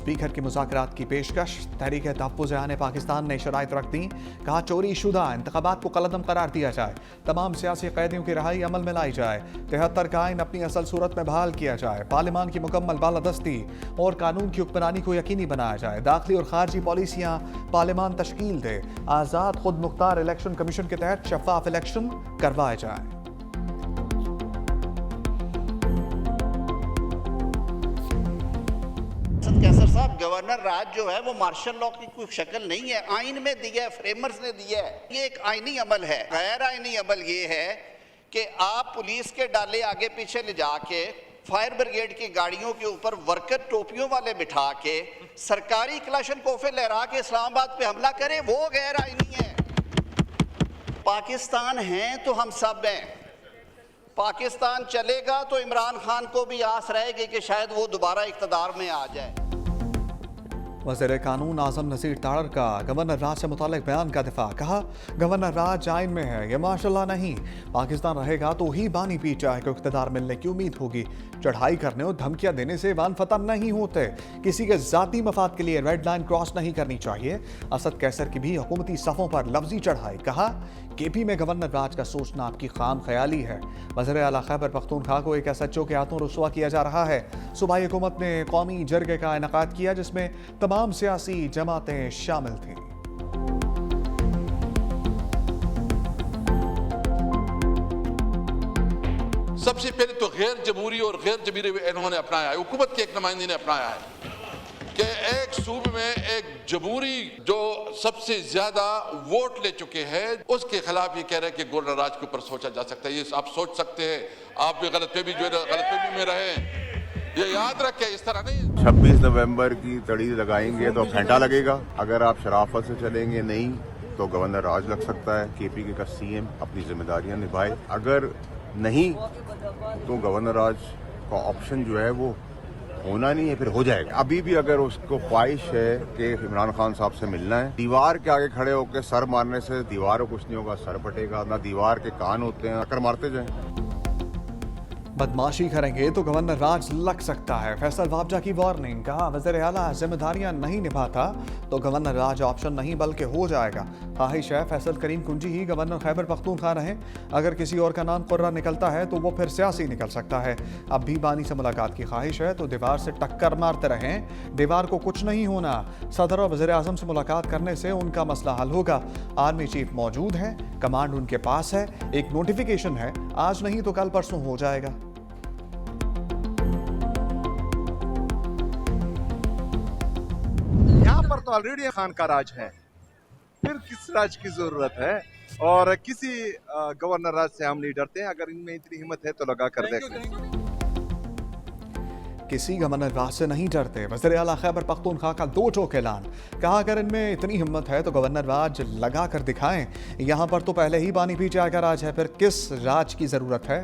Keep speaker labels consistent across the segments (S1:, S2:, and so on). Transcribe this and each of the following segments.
S1: Speaker की मुज़ाकरात की पेशकश। तहरीक तहफ़्फ़ुज़-ए-आन पाकिस्तान ने शराइत रख दी। कहा चोरी शुदा इंतख़ाबात को कलअदम करार दिया जाए, तमाम सियासी कैदियों की रहाई अमल में लाई जाए, 73 का आइन अपनी असल सूरत में बहाल किया जाए, पार्लिमान की मुकम्मल बालादस्ती और कानून की हुक्मरानी को यकीनी बनाया जाए, दाखिली और खारजी पॉलिसियाँ पार्लिमान तश्कील दे, आज़ाद खुद मुख्तार इलेक्शन कमीशन के तहत शफाफ इलेक्शन करवाए जाए।
S2: कैसर साहब, गवर्नर राज जो है वो मार्शल लॉ की कोई शक्ल नहीं है, आइन में दिया है, फ्रेमर्स ने दिया है। ये एक आइनी अमल है। गैर आइनी अमल ये है कि आप पुलिस के डाले आगे पीछे ले जाके फायर ब्रिगेड की गाड़ियों के ऊपर वर्कर टोपियों वाले बिठा के सरकारी क्लाशन कोफे लहरा के इस्लामाबाद पे हमला करें, वो गैर आइनी है। पाकिस्तान है तो हम सब हैं। पाकिस्तान चलेगा तो इमरान खान को भी आस रहेगी कि शायद वो दोबारा इक़्तिदार में आ जाए।
S1: वज़ीर कानून आज़म नज़ीर तारड़ का गवर्नर राज से मुतालिक बयान का दिफा। कहा गवर्नर राज आइन में है, ये माशाल्लाह नहीं। पाकिस्तान रहेगा तो ही बानी पीचाहे को इक़्तिदार मिलने की उम्मीद होगी। चढ़ाई करने और धमकियां देने से वान फतह नहीं होते। किसी के ज़ाती मफाद के लिए रेड लाइन क्रॉस नहीं करनी चाहिए। असद कैसर की भी हुकूमती सफ़ों पर लफ्जी चढ़ाई। कहा केपी में गवर्नर राज का सोचना आपकी खाम ख्याली है। वज़ीर आला खैबर पख्तूनख्वा को एक SHO के हाथों रुसवा किया जा रहा है। सूबाई हुकूमत ने कौमी जरगे का इनेकाद किया जिसमें तमाम सियासी जमातें शामिल थीं।
S3: सबसे पहले तो गैर जमहूरी और गैर जमीरी इन्होंने अपनाया है, हुकूमत के एक नुमाइंदे ने अपनाया है कि एक सूबे में एक जमहूरी जो सबसे ज्यादा वोट ले चुके हैं उसके खिलाफ ये कह रहे हैं कि गवर्नर राज के ऊपर सोचा जा सकता है। ये आप सोच सकते हैं, आप भी गलतफहमी जो है गलतफहमी में रहे, ये याद रखें, इस तरह नहीं।
S4: 26 नवंबर की तड़ी लगाएंगे तो घंटा लगेगा। अगर आप शराफत से चलेंगे नहीं तो गवर्नर राज लग सकता है। KP का CM अपनी जिम्मेदारियां निभाए, अगर नहीं तो गवर्नर राज का ऑप्शन जो है वो होना नहीं है, फिर हो जाएगा। अभी भी अगर उसको ख्वाहिश है कि इमरान खान साहब से मिलना है, दीवार के आगे खड़े होकर सर मारने से दीवार को कुछ नहीं होगा, सर फटेगा। ना दीवार के कान होते हैं, अकर मारते जाएं।
S1: बदमाशी करेंगे तो गवर्नर राज लग सकता है। फैसल वाबजा की वार्निंग। कहा वज़ीर आला जिम्मेदारियां नहीं निभाता तो गवर्नर राज ऑप्शन नहीं बल्कि हो जाएगा। ख्वाहिश है फैसल करीम कुंजी ही गवर्नर खैबर पख्तूनख्वा रहे। अगर किसी और का नाम कुर्रा निकलता है तो वो फिर सियासी निकल सकता है। अब भी बानी से मुलाकात की ख्वाहिश है तो दीवार से टक्कर मारते रहें, दीवार को कुछ नहीं होना। सदर और वज़ीर आज़म से मुलाकात करने से उनका मसला हल होगा। आर्मी चीफ मौजूद है, कमांड उनके पास है, एक नोटिफिकेशन है, आज नहीं तो कल परसों हो जाएगा।
S5: यहाँ पर तो ऑलरेडी खान का राज है, फिर किस राज की जरूरत है? और किसी गवर्नर राज से हम नहीं डरते हैं। अगर इनमें इतनी हिम्मत है तो लगा कर देखें।
S1: किसी गवर्नर राज से नहीं डरते। वज़ीर आला खैबर पख्तूनख्वा का दो टोक ऐलान। कहा अगर इनमें इतनी हिम्मत है तो गवर्नर राज लगा कर दिखाएं। यहाँ पर तो पहले ही बानी पीचाहे का राज है, फिर किस राज की जरूरत है?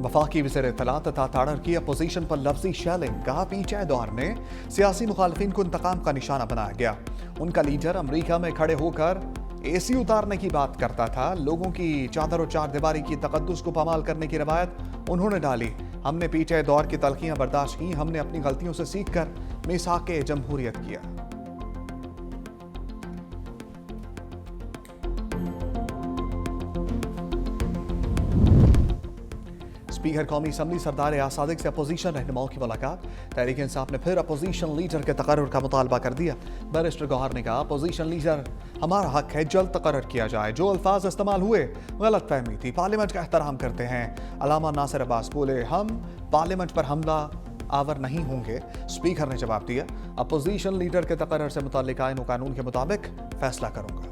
S1: वफाकी वज़ीर इत्तलात अता तारड़ की अपोजिशन पर लफ्जी शेलिंग। कहा पीछे दौर में सियासी मुखालफिन को इंतकाम का निशाना बनाया गया। उनका लीडर अमरीका में खड़े होकर AC उतारने की बात करता था। लोगों की चादर और चार दीवारी की तकद्दुस को पामाल करने की रवायत उन्होंने डाली। हमने पीछे दौर की तलखियां बर्दाश्त की, हमने अपनी गलतियों से सीख कर मिसाके जमहूरियत किया। स्पीकर कौमी असम्बली सरदार आसादिक से अपोजिशन रहनुमाओं की मुलाकात। तहरीक इंसाफ ने फिर अपोजिशन लीडर के तकर्रुर का मुतालबा कर दिया। बैरिस्टर गौहर ने कहा अपोजिशन लीडर हमारा हक है, जल्द तकर्रुर किया जाए। जो अल्फाज इस्तेमाल हुए गलत फहमी थी, पार्लियामेंट का एहतराम करते हैं। अलामा नासिर अब्बास बोले हम पार्लियामेंट पर हमला आवर नहीं होंगे। स्पीकर ने जवाब दिया अपोजिशन लीडर के तकर्रुर से मुताल्लिक आईन और कानून के मुताबिक फैसला करूंगा।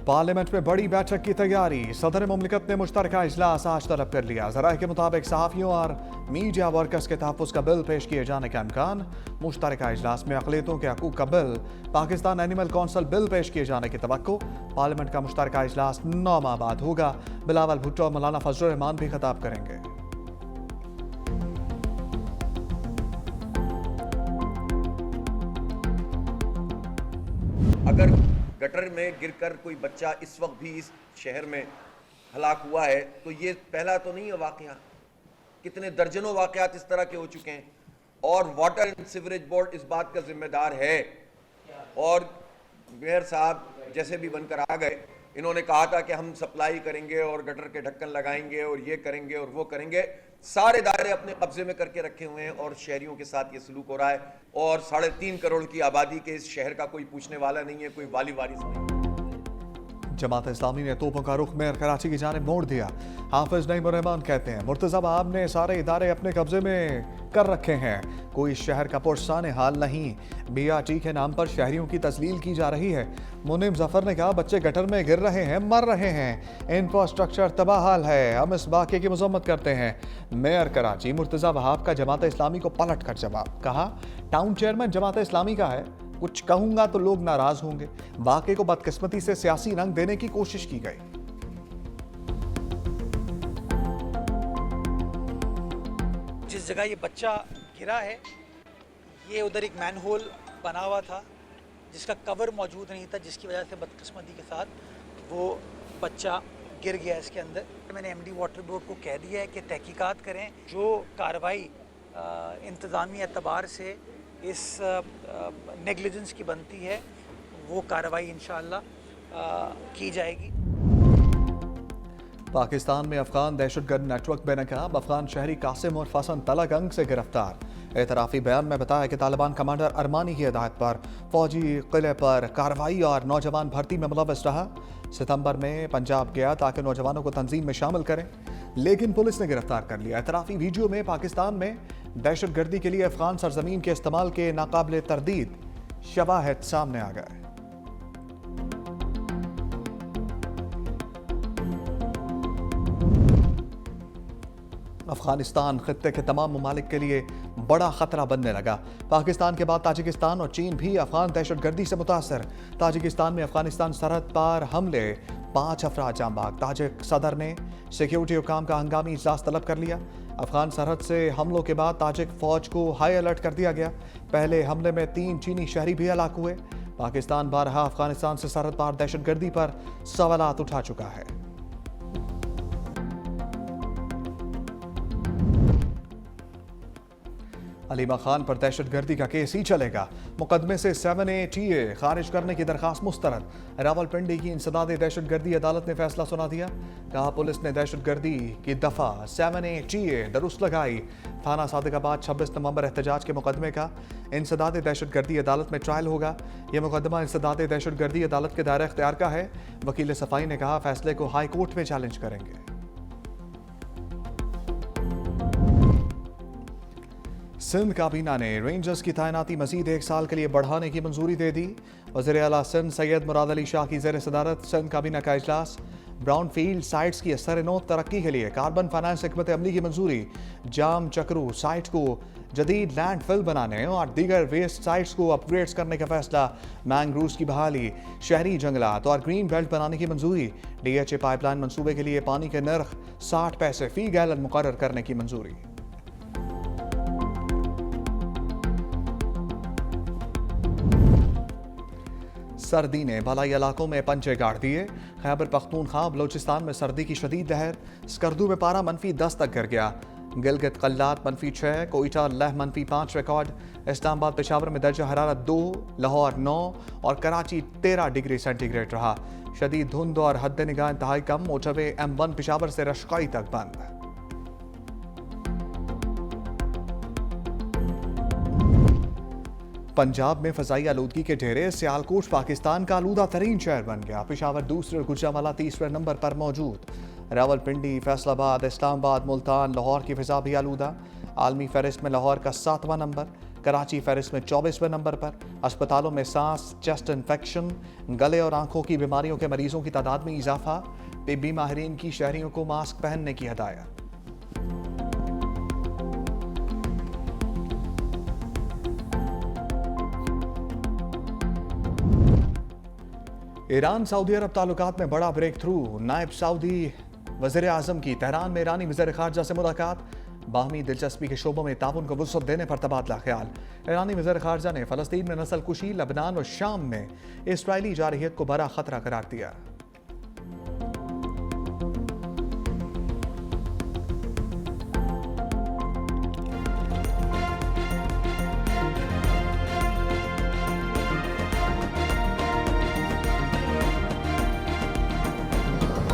S1: पार्लियामेंट में बड़ी बैठक की तैयारी। सदर मुमलिकत ने मुश्तरका इजलास आज तलब कर लिया। ज़राए के मुताबिक सहाफ़ियों और मीडिया वर्कर्स के तहफ़्फ़ुज़ का बिल पेश किए जाने का इम्कान। मुश्तरका इजलास में अक़लियतों के हकूक़ का bill, Pakistan animal council bill पेश किए जाने की तवक्को। पार्लियामेंट का मुश्तरका इजलास 9 माह बाद होगा। बिलावल भुट्टो और मौलाना फजलुर रहमान भी खिताब करेंगे।
S6: अगर गटर में गिरकर कोई बच्चा इस वक्त भी इस शहर में हलाक हुआ है तो ये पहला तो नहीं है वाकया, कितने दर्जनों वाकयात इस तरह के हो चुके हैं। और वाटर एंड सीवरेज बोर्ड इस बात का जिम्मेदार है। और मेयर साहब जैसे भी बनकर आ गए, इन्होंने कहा था कि हम सप्लाई करेंगे और गटर के ढक्कन लगाएंगे और ये करेंगे और वो करेंगे। सारे दायरे अपने कब्जे में करके रखे हुए हैं और शहरियों के साथ ये सलूक हो रहा है। और 3.5 करोड़ की आबादी के इस शहर का कोई पूछने वाला नहीं है, कोई वाली वारिस नहीं।
S1: जमात इस्लामी ने तोपों का रुख मेयर कराची की जानिब मोड़ दिया। हाफिज नईम रहमान कहते हैं मुर्तज़ा बाब ने सारे इदारे अपने कब्जे में कर रखे हैं, कोई शहर का पुरसाने हाल नहीं। BRT के नाम पर शहरियों की तस्लील की जा रही है। मुनीम जफर ने कहा बच्चे गटर में गिर रहे हैं, मर रहे हैं, इंफ्रास्ट्रक्चर तबाह हाल है, हम इस वाक़े की मजम्मत करते हैं। मेयर कराची मुर्तज़ा वहाब का जमात इस्लामी को पलट कर जवाब, कहा टाउन चेयरमैन जमात इस्लामी का है, कुछ कहूंगा तो लोग नाराज होंगे। वाक़े को बदकिस्मती से सियासी रंग देने की कोशिश की गई।
S7: जिस जगह ये बच्चा गिरा है, ये उधर एक मैनहोल बना हुआ था जिसका कवर मौजूद नहीं था, जिसकी वजह से बदकिस्मती के साथ वो बच्चा गिर गया इसके अंदर। मैंने MD वाटर बोर्ड को कह दिया है कि तहकीकात करें, जो कार्रवाई इंतज़ामी एतबार से इस नेगलिजेंस की बनती है वो कार्रवाई इंशाअल्लाह की जाएगी।
S1: पाकिस्तान में अफगान दहशतगर्द नेटवर्क बेनकाब अफगान शहरी कासिम और फसन तलगंग से गिरफ्तार। एतराफ़ी बयान में बताया कि तालिबान कमांडर अरमानी की हिदायत पर फौजी किले पर कार्रवाई और नौजवान भर्ती में मुलव्वस रहा। सितंबर में पंजाब गया ताकि नौजवानों को तंजीम में शामिल करें, लेकिन पुलिस ने गिरफ्तार कर लिया। एतराफ़ी वीडियो में पाकिस्तान में दहशतगर्दी के लिए अफगान सरजमीन के इस्तेमाल के नाकाबिले तरदीद शवाहिद सामने आ गए। अफगानिस्तान खित्ते के तमाम ममालिक के लिए बड़ा खतरा बनने लगा। पाकिस्तान के बाद ताजिकिस्तान और चीन भी अफगान दहशतगर्दी से मुतासर। ताजिकिस्तान में अफगानिस्तान सरहद पार हमले, 5 अफराद जाँ बाग। ताजिक सदर ने सिक्योरिटी हुकाम का हंगामी इजलास तलब कर लिया। अफगान सरहद से हमलों के बाद ताजिक फौज को हाई अलर्ट कर दिया गया। पहले हमले में 3 चीनी शहरी भी हलाक हुए। पाकिस्तान बारहा अफगानिस्तान से सरहद पार दहशतगर्दी पर सवालात उठा चुका है। अलीमा खान पर दहशतगर्दी का केस ही चलेगा। मुकदमे से 7A TA खारिज करने की दरखास्त मुस्तरद। रावलपिंडी की इंसदाद दहशतगर्दी अदालत ने फैसला सुना दिया। कहा पुलिस ने दहशतगर्दी की दफा 7A TA दुरुस्त लगाई। थाना सादिकाबाद 26 नवंबर एहतजाज के मुकदमे का इंसदाद दहशतगर्दी अदालत में ट्रायल होगा। यह मुकदमा इंसदाद दहशतगर्दी अदालत के दायरे इख्तियार का है। वकील सफाई ने कहा फैसले को हाई कोर्ट में चैलेंज करेंगे। सिंध काबीना ने रेंजर्स की तैनाती मजीद 1 साल के लिए बढ़ाने की मंजूरी दे दी। वज़ीर आला सिंध सैयद मुराद अली शाह की ज़ेर सदारत सिंध काबीना का इजलास। ब्राउन फील्ड साइट्स की असर-ए-नौ तरक्की के लिए कार्बन फाइनेंस हिकमत अमली की मंजूरी। जाम चक्रू साइट को जदीद लैंडफिल बनाने और दीगर वेस्ट साइट्स को अपग्रेड्स करने का फैसला। मैंग्रोव्स की बहाली, शहरी जंगलात और ग्रीन बेल्ट बनाने की मंजूरी। DHA पाइपलाइन मंसूबे के लिए पानी के नर्ख 60 पैसे फी गैलन मुकर्रर करने की मंजूरी। सर्दी ने बालाई इलाकों में पंचे गाड़ दिए। खैबर पख्तूनख्वा बलोचिस्तान में सर्दी की शदीद लहर। स्कर्दू में पारा -10 तक गिर गया। गिलगित कल्लात -6, कोयटा लह -5 रिकॉर्ड। इस्लामाबाद पेशावर में दर्जा हरारत 2, लाहौर 9 और कराची 13 डिग्री सेंटीग्रेड रहा। शदीद धुंध और हद निगाह इंतहाई कम। मोटरवे M1 पेशावर से रशकाई तक बंद। पंजाब में फजाई आलूदगी के ढेरे। सियालकोट पाकिस्तान का आलूदा तरीन शहर बन गया। पेशावर दूसरे और गुजरांवाला तीसरे नंबर पर मौजूद। रावलपिंडी, फैसलाबाद, इस्लामाबाद, मुल्तान, लाहौर की फिजा भी आलूदा। आलमी फहरिस्त में लाहौर का 7वां नंबर। कराची फहरिस्त में 24वें नंबर पर। अस्पतालों में सांस, चेस्ट इन्फेक्शन, गले और आंखों की बीमारियों के मरीजों की तादाद में इजाफा। तिब्बी माहिरीन की शहरियों को मास्क पहनने की हदायत। ईरान सऊदी अरब ताल्लुकात में बड़ा ब्रेक थ्रू। नायब सऊदी वज़ीर आज़म की तेहरान में ईरानी वज़ीर ख़ारजा से मुलाकात। बाहमी दिलचस्पी के शोबों में ताउन को वुसअत देने पर तबादला ख्याल। ईरानी वज़ीर ख़ारजा ने फ़लस्तीन में नस्ल कुशी, लबनान और शाम में इसराइली जारहियत को बड़ा खतरा करार दिया।